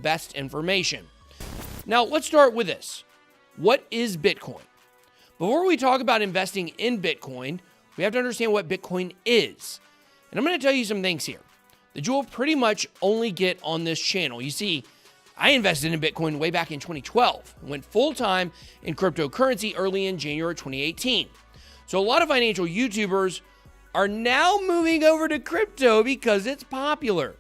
best information. Now, let's start with this. What is Bitcoin? Before we talk about investing in Bitcoin, we have to understand what Bitcoin is. And I'm going to tell you some things here that you will pretty much only get on this channel. You see, I invested in Bitcoin way back in 2012, went full-time in cryptocurrency early in January 2018. So a lot of financial YouTubers are now moving over to crypto because it's popular.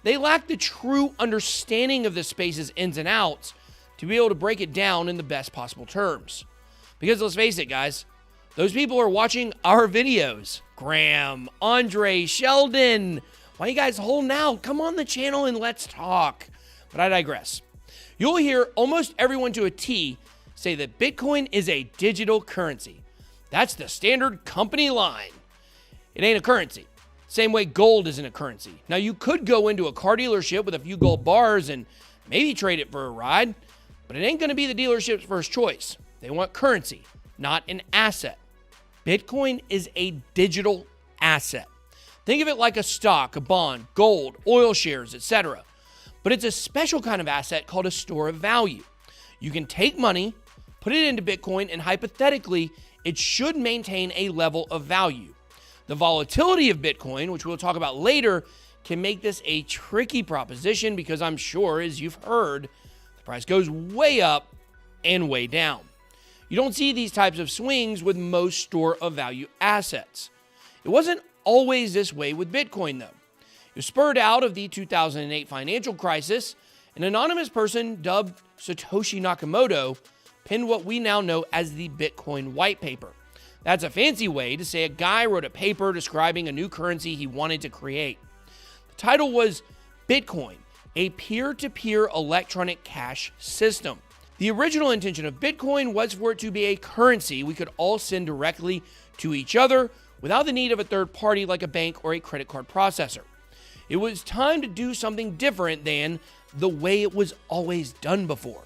They lack the true understanding of the space's ins and outs to be able to break it down in the best possible terms. Because let's face it, guys, those people are watching our videos. Graham, Andre, Sheldon, why you guys holding out? Come on the channel and let's talk. But I digress. You'll hear almost everyone to a T say that Bitcoin is a digital currency. That's the standard company line. It ain't a currency. Same way gold isn't a currency. Now, you could go into a car dealership with a few gold bars and maybe trade it for a ride, but it ain't going to be the dealership's first choice. They want currency, not an asset. Bitcoin is a digital asset. Think of it like a stock, a bond, gold, oil shares, etc. But it's a special kind of asset called a store of value. You can take money, put it into Bitcoin, and hypothetically, it should maintain a level of value. The volatility of Bitcoin, which we'll talk about later, can make this a tricky proposition because I'm sure, as you've heard, the price goes way up and way down. You don't see these types of swings with most store of value assets. It wasn't always this way with Bitcoin, though. It was spurred out of the 2008 financial crisis. An anonymous person dubbed Satoshi Nakamoto penned what we now know as the Bitcoin white paper. That's a fancy way to say a guy wrote a paper describing a new currency he wanted to create. The title was Bitcoin, a peer-to-peer electronic cash system. The original intention of Bitcoin was for it to be a currency we could all send directly to each other without the need of a third party like a bank or a credit card processor. It was time to do something different than the way it was always done before.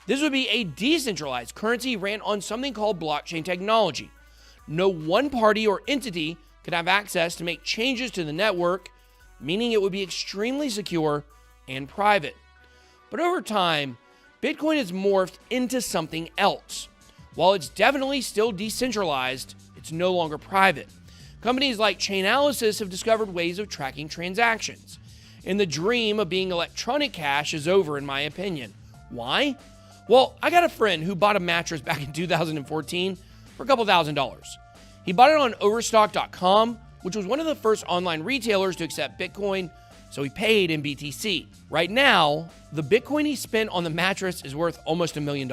This would be a decentralized currency ran on something called blockchain technology. No one party or entity could have access to make changes to the network, meaning it would be extremely secure and private. But over time, Bitcoin has morphed into something else. While it's definitely still decentralized, it's no longer private. Companies like Chainalysis have discovered ways of tracking transactions. And the dream of being electronic cash is over, in my opinion. Why? Well, I got a friend who bought a mattress back in 2014 for a couple $1,000s. He bought it on Overstock.com, which was one of the first online retailers to accept Bitcoin, so he paid in BTC. Right now, the Bitcoin he spent on the mattress is worth almost $1 million.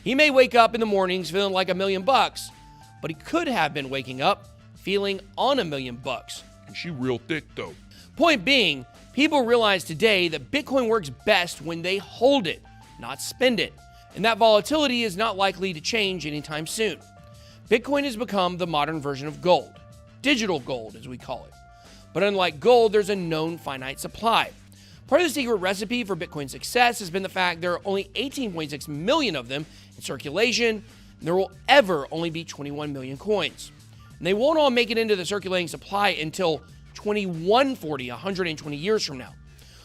He may wake up in the mornings feeling like $1 million, but he could have been waking up feeling on $1 million. And she real thick though. Point being, people realize today that Bitcoin works best when they hold it, not spend it. And that volatility is not likely to change anytime soon. Bitcoin has become the modern version of gold, digital gold as we call it. But unlike gold, there's a known finite supply. Part of the secret recipe for Bitcoin's success has been the fact there are only 18.6 million of them in circulation, and there will ever only be 21 million coins. And they won't all make it into the circulating supply until 2140, 120 years from now.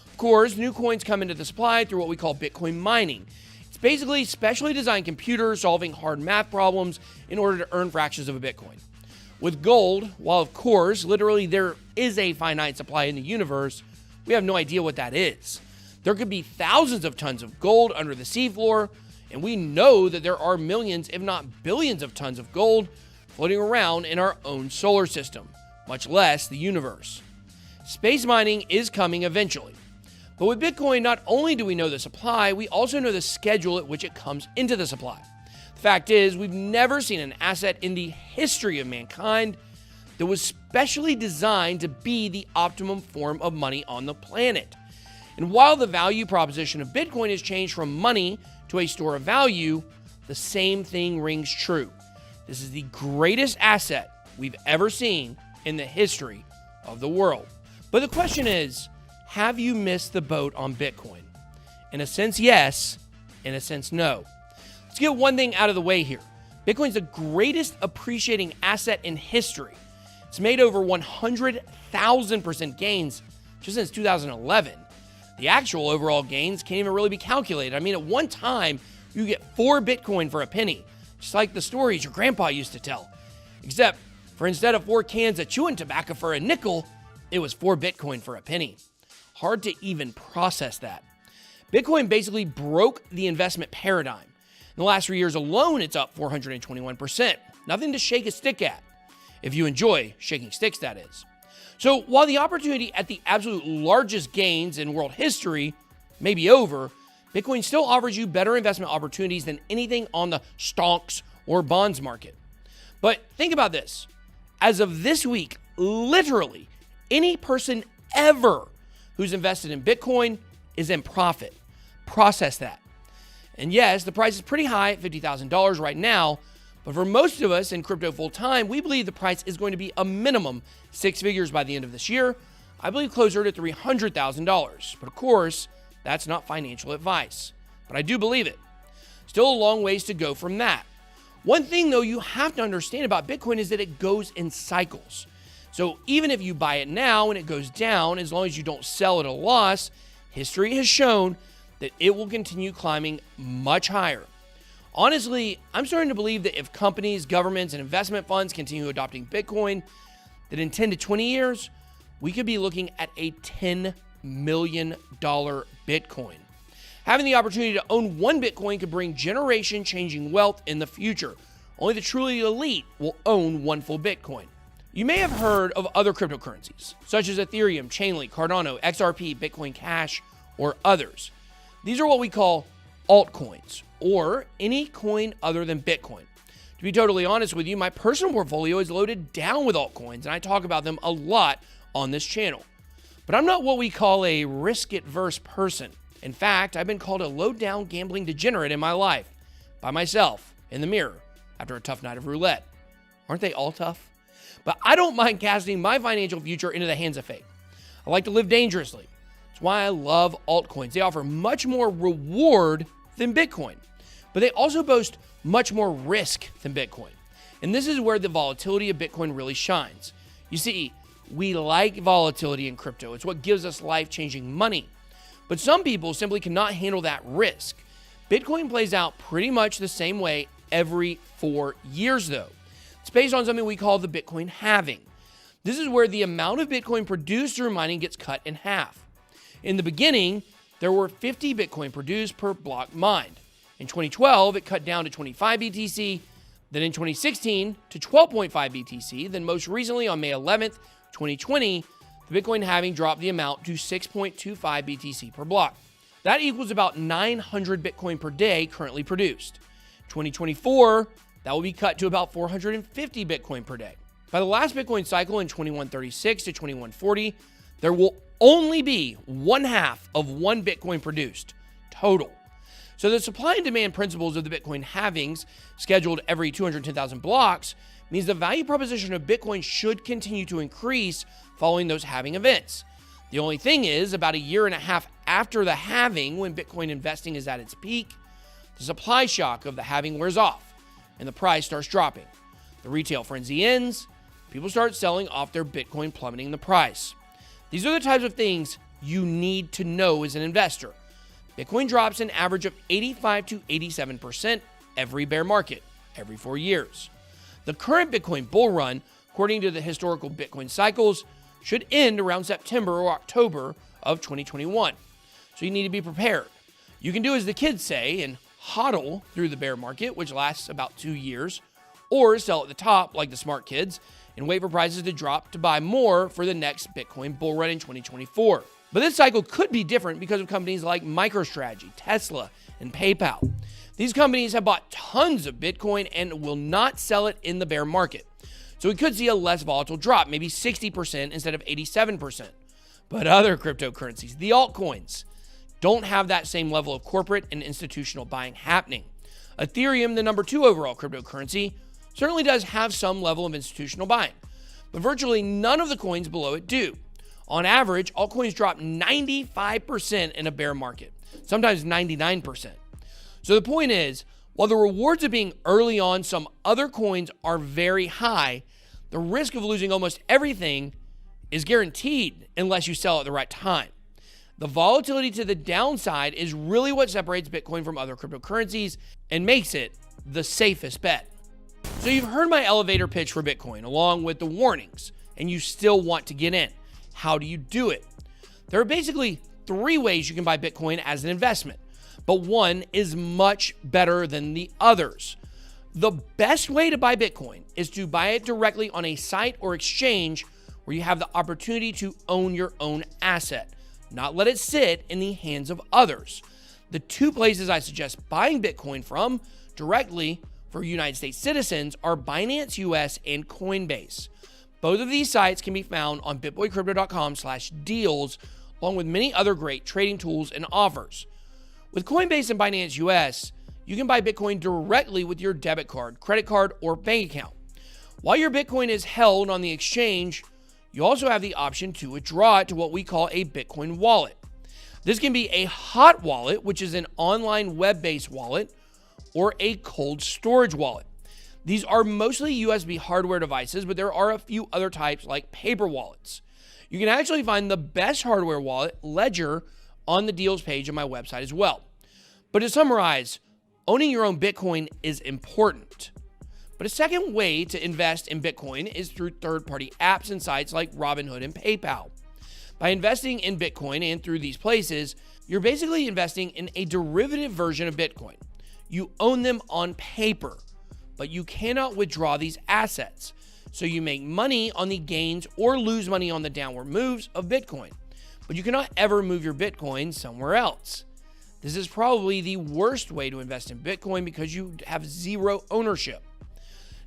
Of course, new coins come into the supply through what we call Bitcoin mining. It's basically specially designed computers solving hard math problems in order to earn fractions of a Bitcoin. With gold, while of course, literally there is a finite supply in the universe, we have no idea what that is. There could be thousands of tons of gold under the seafloor, and we know that there are millions, if not billions of tons of gold floating around in our own solar system, much less the universe. Space mining is coming eventually. But with Bitcoin, not only do we know the supply, we also know the schedule at which it comes into the supply. The fact is, we've never seen an asset in the history of mankind that was specially designed to be the optimum form of money on the planet. And while the value proposition of Bitcoin has changed from money to a store of value, the same thing rings true. This is the greatest asset we've ever seen in the history of the world. But the question is, have you missed the boat on Bitcoin? In a sense, yes. In a sense, no. Let's get one thing out of the way here. Bitcoin's the greatest appreciating asset in history. It's made over 100,000% gains just since 2011. The actual overall gains can't even really be calculated. I mean, at one time, you get 4 Bitcoin for a penny, just like the stories your grandpa used to tell. Except for instead of 4 cans of chewing tobacco for a nickel, it was 4 Bitcoin for a penny. Hard to even process that. Bitcoin basically broke the investment paradigm. In the last 3 years alone, it's up 421%. Nothing to shake a stick at. If you enjoy shaking sticks, that is. So while the opportunity at the absolute largest gains in world history may be over, Bitcoin still offers you better investment opportunities than anything on the stocks or bonds market. But think about this. As of this week, literally any person ever who's invested in Bitcoin is in profit. Process that. And yes, the price is pretty high at $50,000 right now, but for most of us in crypto full time, we believe the price is going to be a minimum 6 figures by the end of this year. I believe closer to $300,000. But of course, that's not financial advice. But I do believe it. Still a long ways to go from that. One thing, though, you have to understand about Bitcoin is that it goes in cycles. So even if you buy it now and it goes down, as long as you don't sell at a loss, history has shown that it will continue climbing much higher. Honestly, I'm starting to believe that if companies, governments, and investment funds continue adopting Bitcoin, that in 10 to 20 years, we could be looking at a $10 million Bitcoin. Having the opportunity to own one Bitcoin could bring generation-changing wealth in the future. Only the truly elite will own one full Bitcoin. You may have heard of other cryptocurrencies, such as Ethereum, Chainlink, Cardano, XRP, Bitcoin Cash, or others. These are what we call altcoins, or any coin other than Bitcoin. To be totally honest with you, my personal portfolio is loaded down with altcoins, and I talk about them a lot on this channel. But I'm not what we call a risk-averse person. In fact, I've been called a low-down gambling degenerate in my life, by myself, in the mirror, after a tough night of roulette. Aren't they all tough? But I don't mind casting my financial future into the hands of fate. I like to live dangerously. That's why I love altcoins. They offer much more reward than Bitcoin, but they also boast much more risk than Bitcoin. And this is where the volatility of Bitcoin really shines. You see, we like volatility in crypto. It's what gives us life-changing money. But some people simply cannot handle that risk. Bitcoin plays out pretty much the same way every 4 years, though. It's based on something we call the Bitcoin halving. This is where the amount of Bitcoin produced through mining gets cut in half. In the beginning, there were 50 Bitcoin produced per block mined. In 2012, it cut down to 25 BTC, then in 2016 to 12.5 BTC, then most recently on May 11th, 2020, the Bitcoin halving dropped the amount to 6.25 BTC per block. That equals about 900 Bitcoin per day currently produced. 2024, that will be cut to about 450 Bitcoin per day. By the last Bitcoin cycle in 2136 to 2140, there will only be 1/2 of 1 Bitcoin produced total. So the supply and demand principles of the Bitcoin halvings, scheduled every 210,000 blocks, means the value proposition of Bitcoin should continue to increase following those halving events. The only thing is, about 1.5 years after the halving, when Bitcoin investing is at its peak, the supply shock of the halving wears off and the price starts dropping. The retail frenzy ends, people start selling off their Bitcoin, plummeting the price. These are the types of things you need to know as an investor. Bitcoin drops an average of 85 to 87% every bear market, every 4 years. The current Bitcoin bull run, according to the historical Bitcoin cycles, should end around September or October of 2021. So you need to be prepared. You can do as the kids say and hodl through the bear market, which lasts about 2 years, or sell at the top like the smart kids and wait for prices to drop to buy more for the next Bitcoin bull run in 2024. But this cycle could be different because of companies like MicroStrategy, Tesla, and PayPal. These companies have bought tons of Bitcoin and will not sell it in the bear market. So we could see a less volatile drop, maybe 60% instead of 87%. But other cryptocurrencies, the altcoins, don't have that same level of corporate and institutional buying happening. Ethereum, the number 2 overall cryptocurrency, certainly does have some level of institutional buying, but virtually none of the coins below it do. On average, altcoins drop 95% in a bear market, sometimes 99%. So the point is, while the rewards of being early on some other coins are very high, the risk of losing almost everything is guaranteed unless you sell at the right time. The volatility to the downside is really what separates Bitcoin from other cryptocurrencies and makes it the safest bet. So you've heard my elevator pitch for Bitcoin along with the warnings, and you still want to get in. How do you do it? There are basically 3 ways you can buy Bitcoin as an investment, but one is much better than the others. The best way to buy Bitcoin is to buy it directly on a site or exchange where you have the opportunity to own your own asset, not let it sit in the hands of others. The 2 places I suggest buying Bitcoin from directly for United States citizens are Binance US and Coinbase. Both of these sites can be found on bitboycrypto.com/deals, along with many other great trading tools and offers. With Coinbase and Binance US, you can buy Bitcoin directly with your debit card, credit card, or bank account. While your Bitcoin is held on the exchange, you also have the option to withdraw it to what we call a Bitcoin wallet. This can be a hot wallet, which is an online web-based wallet, or a cold storage wallet. These are mostly USB hardware devices, but there are a few other types like paper wallets. You can actually find the best hardware wallet, Ledger, on the deals page on my website as well. But to summarize, owning your own Bitcoin is important. But a second way to invest in Bitcoin is through third-party apps and sites like Robinhood and PayPal. By investing in Bitcoin and through these places, you're basically investing in a derivative version of Bitcoin. You own them on paper, but you cannot withdraw these assets. So you make money on the gains or lose money on the downward moves of Bitcoin, but you cannot ever move your Bitcoin somewhere else. This is probably the worst way to invest in Bitcoin because you have zero ownership.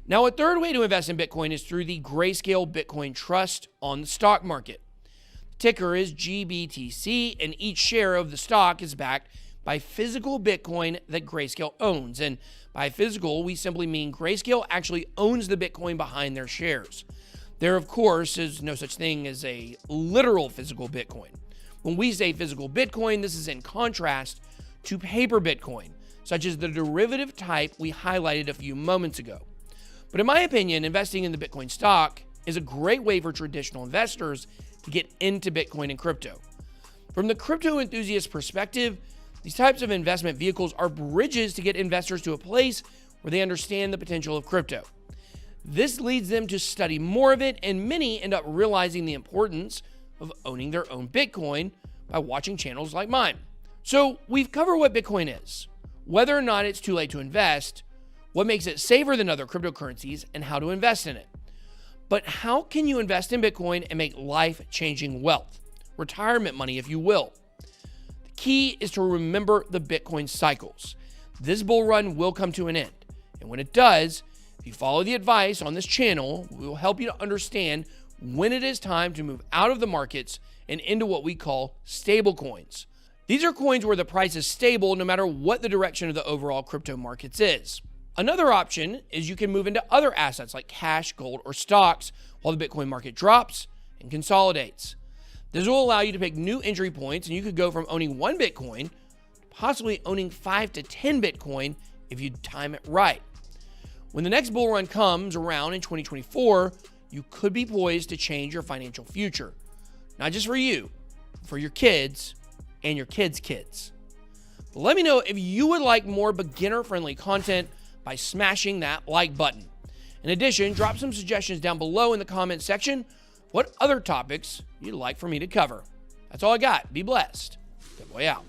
Now, a third way to invest in Bitcoin is through the Grayscale Bitcoin Trust on the stock market. The ticker is GBTC, and each share of the stock is backed by physical Bitcoin that Grayscale owns. And by physical, we simply mean Grayscale actually owns the Bitcoin behind their shares. There, of course, is no such thing as a literal physical Bitcoin. When we say physical Bitcoin, this is in contrast to paper Bitcoin, such as the derivative type we highlighted a few moments ago. But in my opinion, investing in the Bitcoin stock is a great way for traditional investors to get into Bitcoin and crypto. From the crypto enthusiast perspective, these types of investment vehicles are bridges to get investors to a place where they understand the potential of crypto. This leads them to study more of it, and many end up realizing the importance of owning their own Bitcoin by watching channels like mine. So we've covered what Bitcoin is, whether or not it's too late to invest, what makes it safer than other cryptocurrencies, and how to invest in it. But how can you invest in Bitcoin and make life-changing wealth? Retirement money, if you will. The key is to remember the Bitcoin cycles. This bull run will come to an end. And when it does, if you follow the advice on this channel, we will help you to understand when it is time to move out of the markets and into what we call stable coins. These are coins where the price is stable no matter what the direction of the overall crypto markets is. Another option is you can move into other assets like cash, gold, or stocks while the Bitcoin market drops and consolidates. This will allow you to pick new entry points, and you could go from owning 1 Bitcoin to possibly owning 5 to 10 Bitcoin if you time it right. When the next bull run comes around in 2024, you could be poised to change your financial future. Not just for you, for your kids and your kids' kids. But let me know if you would like more beginner-friendly content by smashing that like button. In addition, drop some suggestions down below in the comments section what other topics you'd like for me to cover. That's all I got. Be blessed. Good boy out.